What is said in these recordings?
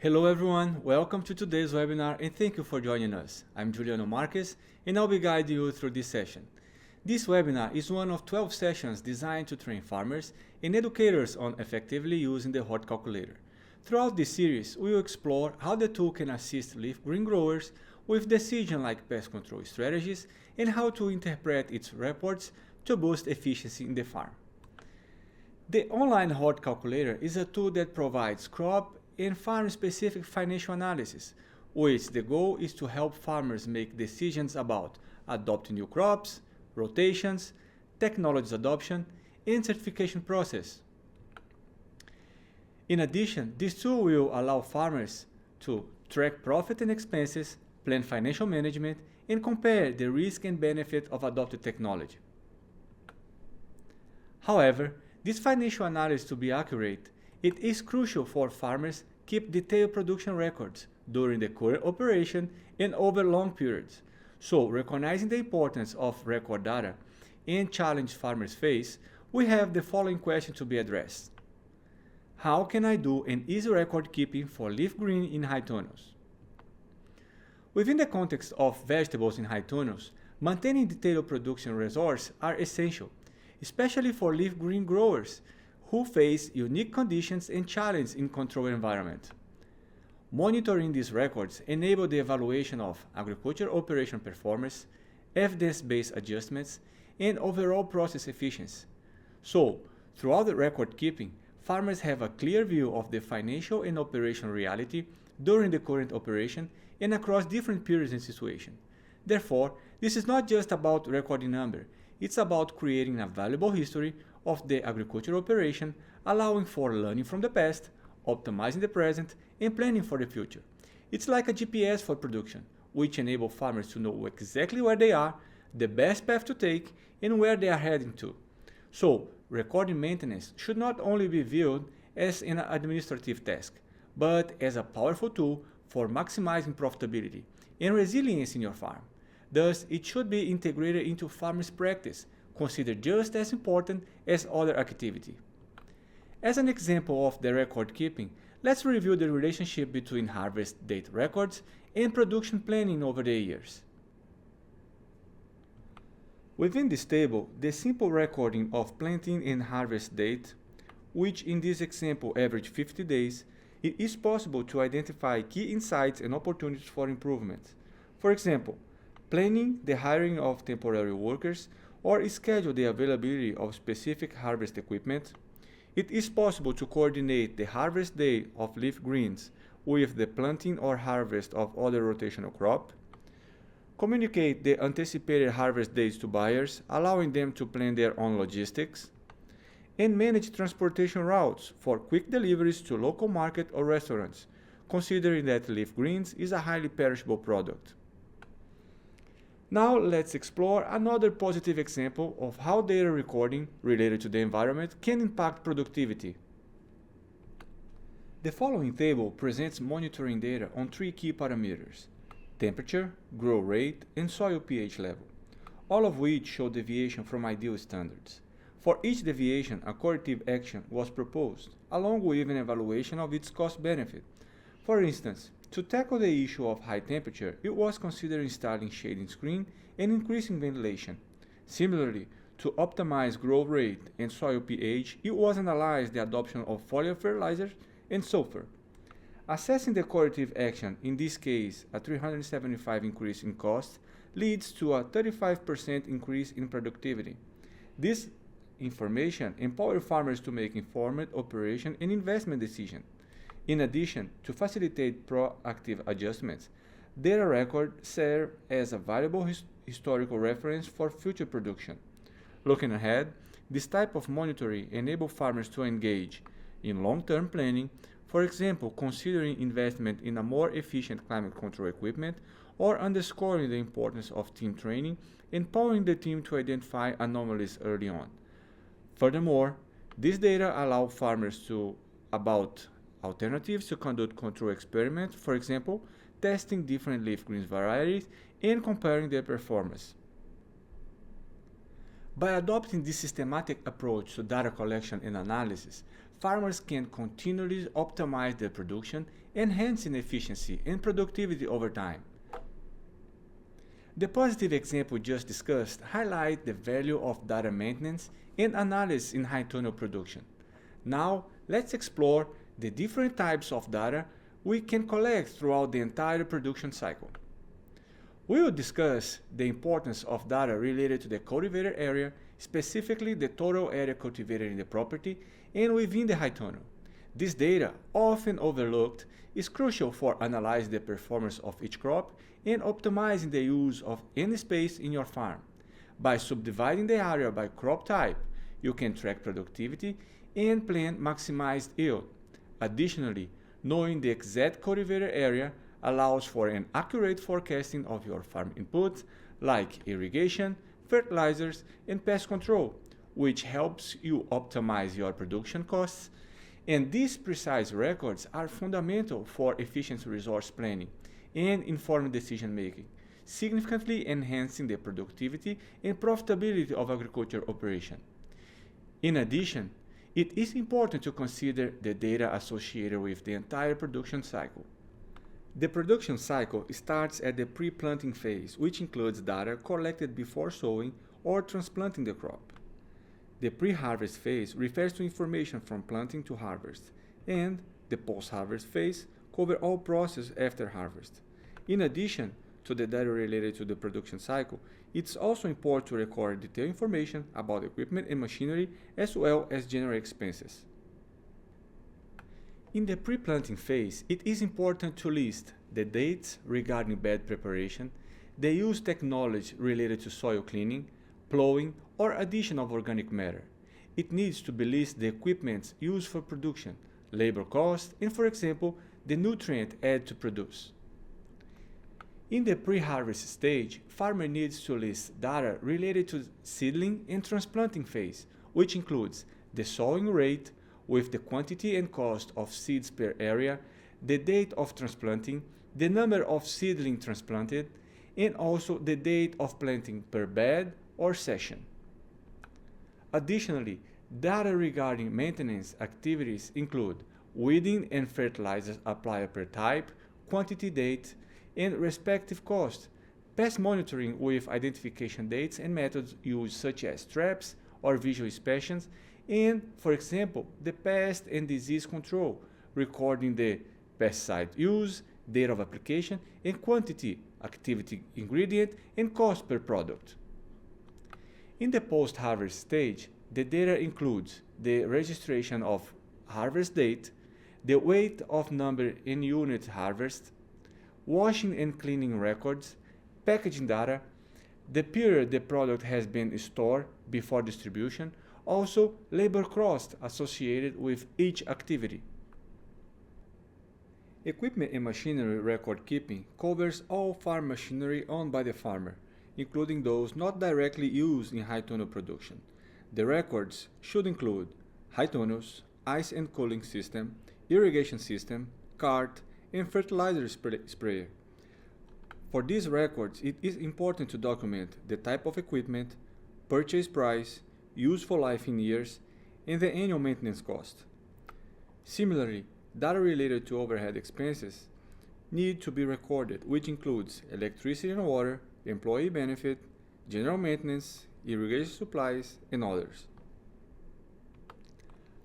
Hello everyone, welcome to today's webinar and thank you for joining us. I'm Juliano Marques and I'll be guiding you through this session. This webinar is one of 12 sessions designed to train farmers and educators on effectively using the HortCalculator. Throughout this series, we will explore how the tool can assist leaf green growers with decisions like pest control strategies and how to interpret its reports to boost efficiency in the farm. The online HortCalculator is a tool that provides crop and farm-specific financial analysis, which the goal is to help farmers make decisions about adopting new crops, rotations, technology adoption, and certification process. In addition, this tool will allow farmers to track profit and expenses, plan financial management, and compare the risk and benefit of adopted technology. However, this financial analysis to be accurate, it is crucial for farmers keep detailed production records during the current operation and over long periods. So, recognizing the importance of record data and challenge farmers face, we have the following question to be addressed. How can I do an easy record keeping for leaf green in high tunnels? Within the context of vegetables in high tunnels, maintaining detailed production resources are essential, especially for leaf green growers who face unique conditions and challenges in controlled environment. Monitoring these records enables the evaluation of agricultural operation performance, evidence-based adjustments, and overall process efficiency. So, throughout the record keeping, farmers have a clear view of the financial and operational reality during the current operation and across different periods and situations. Therefore, this is not just about recording number, it's about creating a valuable history of the agricultural operation, allowing for learning from the past, optimizing the present, and planning for the future. It's like a GPS for production, which enables farmers to know exactly where they are, the best path to take, and where they are heading to. So, recording maintenance should not only be viewed as an administrative task, but as a powerful tool for maximizing profitability and resilience in your farm. Thus, it should be integrated into farmers' practice, considered just as important as other activity. As an example of the record keeping, let's review the relationship between harvest date records and production planning over the years. Within this table, the simple recording of planting and harvest date, which in this example average 50 days, it is possible to identify key insights and opportunities for improvement. For example, planning the hiring of temporary workers or schedule the availability of specific harvest equipment. It is possible to coordinate the harvest day of leaf greens with the planting or harvest of other rotational crop. Communicate the anticipated harvest dates to buyers, allowing them to plan their own logistics. And manage transportation routes for quick deliveries to local market or restaurants, considering that leaf greens is a highly perishable product. Now let's explore another positive example of how data recording related to the environment can impact productivity. The following table presents monitoring data on three key parameters: temperature, grow rate, and soil pH level, all of which show deviation from ideal standards. For each deviation, a corrective action was proposed, along with an evaluation of its cost-benefit. For instance, to tackle the issue of high temperature, it was considered installing shading screen and increasing ventilation. Similarly, to optimize growth rate and soil pH, it was analyzed the adoption of foliar fertilizers and sulfur. Assessing the corrective action, in this case a 375% increase in cost, leads to a 35% increase in productivity. This information empowers farmers to make informed operation and investment decisions. In addition, to facilitate proactive adjustments, data records serve as a valuable historical reference for future production. Looking ahead, this type of monitoring enables farmers to engage in long-term planning, for example, considering investment in a more efficient climate control equipment or underscoring the importance of team training, empowering the team to identify anomalies early on. Furthermore, this data allows farmers about alternatives to conduct control experiments, for example, testing different leaf greens varieties and comparing their performance. By adopting this systematic approach to data collection and analysis, farmers can continually optimize their production, enhancing efficiency and productivity over time. The positive example just discussed highlights the value of data maintenance and analysis in high tunnel production. Now, let's explore the different types of data we can collect throughout the entire production cycle. We will discuss the importance of data related to the cultivated area, specifically the total area cultivated in the property and within the high tunnel. This data, often overlooked, is crucial for analyzing the performance of each crop and optimizing the use of any space in your farm. By subdividing the area by crop type, you can track productivity and plan maximized yield. Additionally, knowing the exact cultivated area allows for an accurate forecasting of your farm inputs like irrigation, fertilizers, and pest control, which helps you optimize your production costs. And these precise records are fundamental for efficient resource planning and informed decision making, significantly enhancing the productivity and profitability of agriculture operation. In addition, it is important to consider the data associated with the entire production cycle. The production cycle starts at the pre-planting phase, which includes data collected before sowing or transplanting the crop. The pre-harvest phase refers to information from planting to harvest, and the post-harvest phase covers all processes after harvest. In addition to the data related to the production cycle, it's also important to record detailed information about equipment and machinery as well as general expenses. In the pre-planting phase, it is important to list the dates regarding bed preparation, the use technology related to soil cleaning, plowing, or addition of organic matter. It needs to be listed the equipment used for production, labor cost, and for example, the nutrient added to produce. In the pre-harvest stage, farmer needs to list data related to seedling and transplanting phase, which includes the sowing rate with the quantity and cost of seeds per area, the date of transplanting, the number of seedlings transplanted, and also the date of planting per bed or session. Additionally, data regarding maintenance activities include weeding and fertilizers applied per type, quantity, date, and respective cost, pest monitoring with identification dates and methods used such as traps or visual inspections, and, for example, the pest and disease control, recording the pesticide use, date of application, and quantity, activity ingredient, and cost per product. In the post-harvest stage, the data includes the registration of harvest date, the weight of number in units harvest, washing and cleaning records, packaging data, the period the product has been stored before distribution, also labor cost associated with each activity. Equipment and machinery record keeping covers all farm machinery owned by the farmer, including those not directly used in high tunnel production. The records should include high tunnels, ice and cooling system, irrigation system, cart, and fertilizer sprayer. For these records, it is important to document the type of equipment, purchase price, useful life in years, and the annual maintenance cost. Similarly, data related to overhead expenses need to be recorded, which includes electricity and water, employee benefit, general maintenance, irrigation supplies, and others.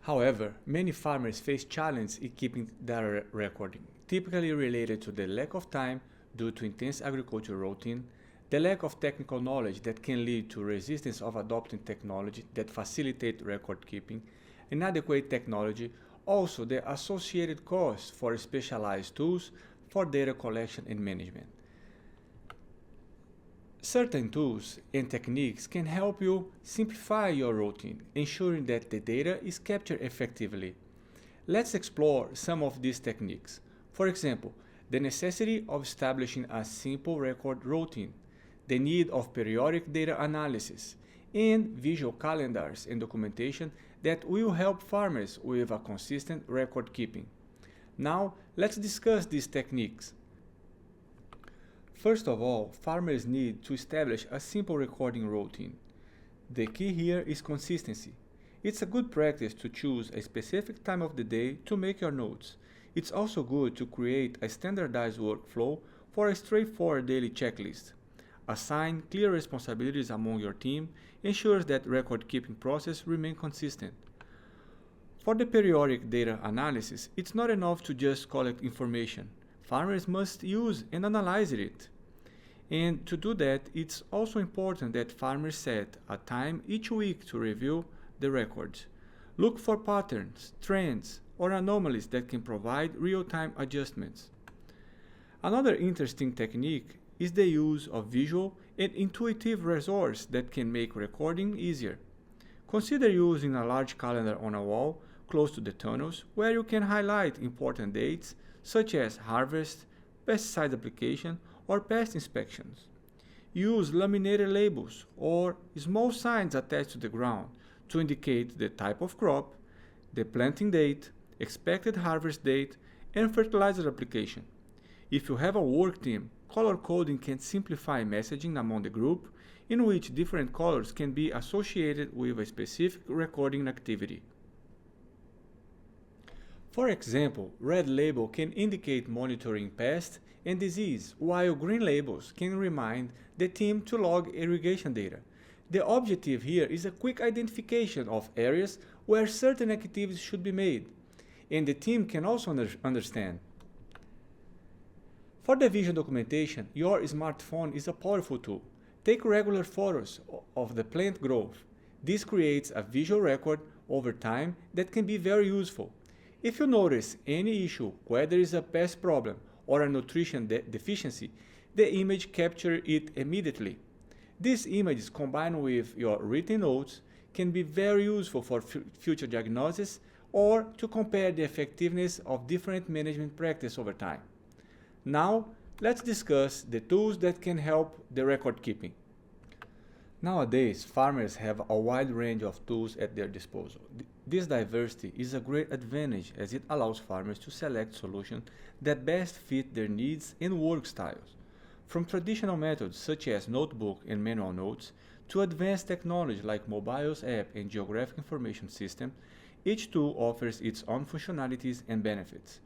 However, many farmers face challenges in keeping data recording, typically related to the lack of time due to intense agricultural routine, the lack of technical knowledge that can lead to resistance of adopting technology that facilitate record keeping, inadequate technology, also the associated costs for specialized tools for data collection and management. Certain tools and techniques can help you simplify your routine, ensuring that the data is captured effectively. Let's explore some of these techniques. For example, the necessity of establishing a simple record routine, the need of periodic data analysis, and visual calendars and documentation that will help farmers with a consistent record keeping. Now, let's discuss these techniques. First of all, farmers need to establish a simple recording routine. The key here is consistency. It's a good practice to choose a specific time of the day to make your notes. It's also good to create a standardized workflow for a straightforward daily checklist. Assign clear responsibilities among your team ensures that record-keeping process remain consistent. For the periodic data analysis, it's not enough to just collect information. Farmers must use and analyze it. And to do that, it's also important that farmers set a time each week to review the records. Look for patterns, trends, or anomalies that can provide real-time adjustments. Another interesting technique is the use of visual and intuitive resources that can make recording easier. Consider using a large calendar on a wall close to the tunnels where you can highlight important dates such as harvest, pesticide application, or pest inspections. Use laminated labels or small signs attached to the ground to indicate the type of crop, the planting date, expected harvest date, and fertilizer application. If you have a work team, color coding can simplify messaging among the group in which different colors can be associated with a specific recording activity. For example, red label can indicate monitoring pest and disease, while green labels can remind the team to log irrigation data. The objective here is a quick identification of areas where certain activities should be made, and the team can also understand. For the visual documentation, your smartphone is a powerful tool. Take regular photos of the plant growth. This creates a visual record over time that can be very useful. If you notice any issue, whether it's a pest problem or a nutrition deficiency, the image captures it immediately. These images combined with your written notes can be very useful for future diagnosis or to compare the effectiveness of different management practices over time. Now, let's discuss the tools that can help the record keeping. Nowadays, farmers have a wide range of tools at their disposal. This diversity is a great advantage as it allows farmers to select solutions that best fit their needs and work styles. From traditional methods such as notebook and manual notes to advanced technology like mobile app and geographic information system, each tool offers its own functionalities and benefits.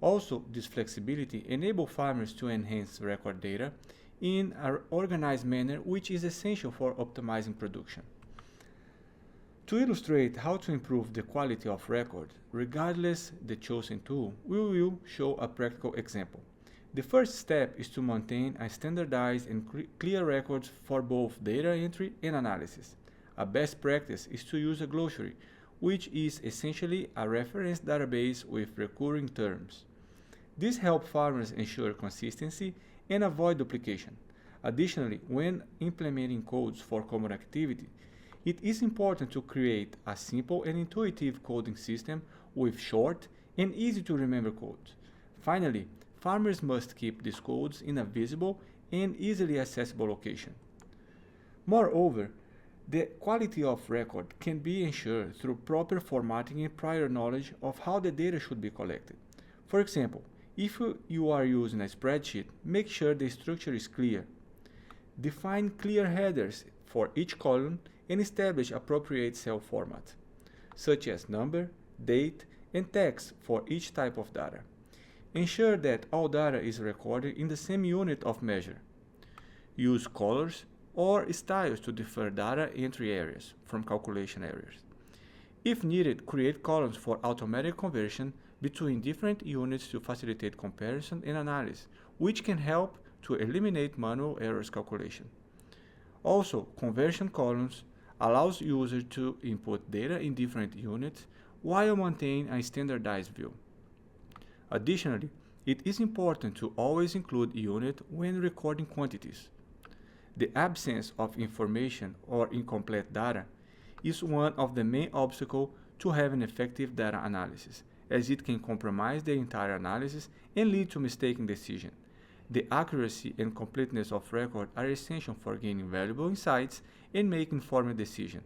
Also, this flexibility enables farmers to enhance record data in an organized manner, which is essential for optimizing production. To illustrate how to improve the quality of record, regardless the chosen tool, we will show a practical example. The first step is to maintain a standardized and clear records for both data entry and analysis. A best practice is to use a glossary, which is essentially a reference database with recurring terms. This helps farmers ensure consistency and avoid duplication. Additionally, when implementing codes for common activity, it is important to create a simple and intuitive coding system with short and easy to remember codes. Finally, farmers must keep these codes in a visible and easily accessible location. Moreover, the quality of record can be ensured through proper formatting and prior knowledge of how the data should be collected. For example, if you are using a spreadsheet, make sure the structure is clear. Define clear headers for each column and establish appropriate cell formats, such as number, date, and text for each type of data. Ensure that all data is recorded in the same unit of measure. Use colors or styles to differ data entry areas from calculation areas. If needed, create columns for automatic conversion between different units to facilitate comparison and analysis, which can help to eliminate manual errors calculation. Also, conversion columns allows users to input data in different units while maintaining a standardized view. Additionally, it is important to always include unit when recording quantities. The absence of information or incomplete data is one of the main obstacles to having effective data analysis, as it can compromise the entire analysis and lead to mistaken decisions. The accuracy and completeness of record are essential for gaining valuable insights and making informed decisions.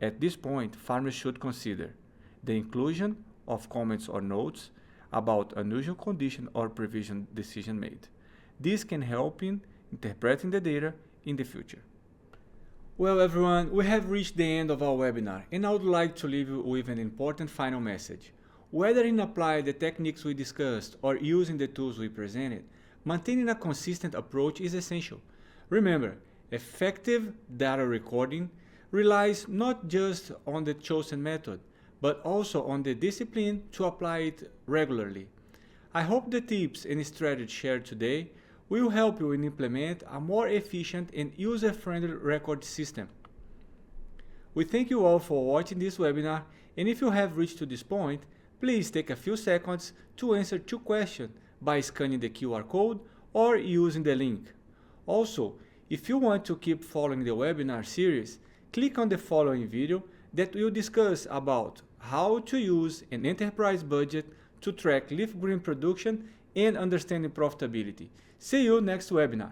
At this point, farmers should consider the inclusion of comments or notes about unusual condition or prevision decision made. This can help in interpreting the data in the future. Well everyone, we have reached the end of our webinar and I would like to leave you with an important final message. Whether in applying the techniques we discussed or using the tools we presented, maintaining a consistent approach is essential. Remember, effective data recording relies not just on the chosen method, but also on the discipline to apply it regularly. I hope the tips and strategies shared today will help you implement a more efficient and user-friendly record system. We thank you all for watching this webinar, and if you have reached to this point, please take a few seconds to answer 2 questions by scanning the QR code or using the link. Also, if you want to keep following the webinar series, click on the following video that will discuss about how to use an enterprise budget to track leaf green production and understanding profitability. See you next webinar.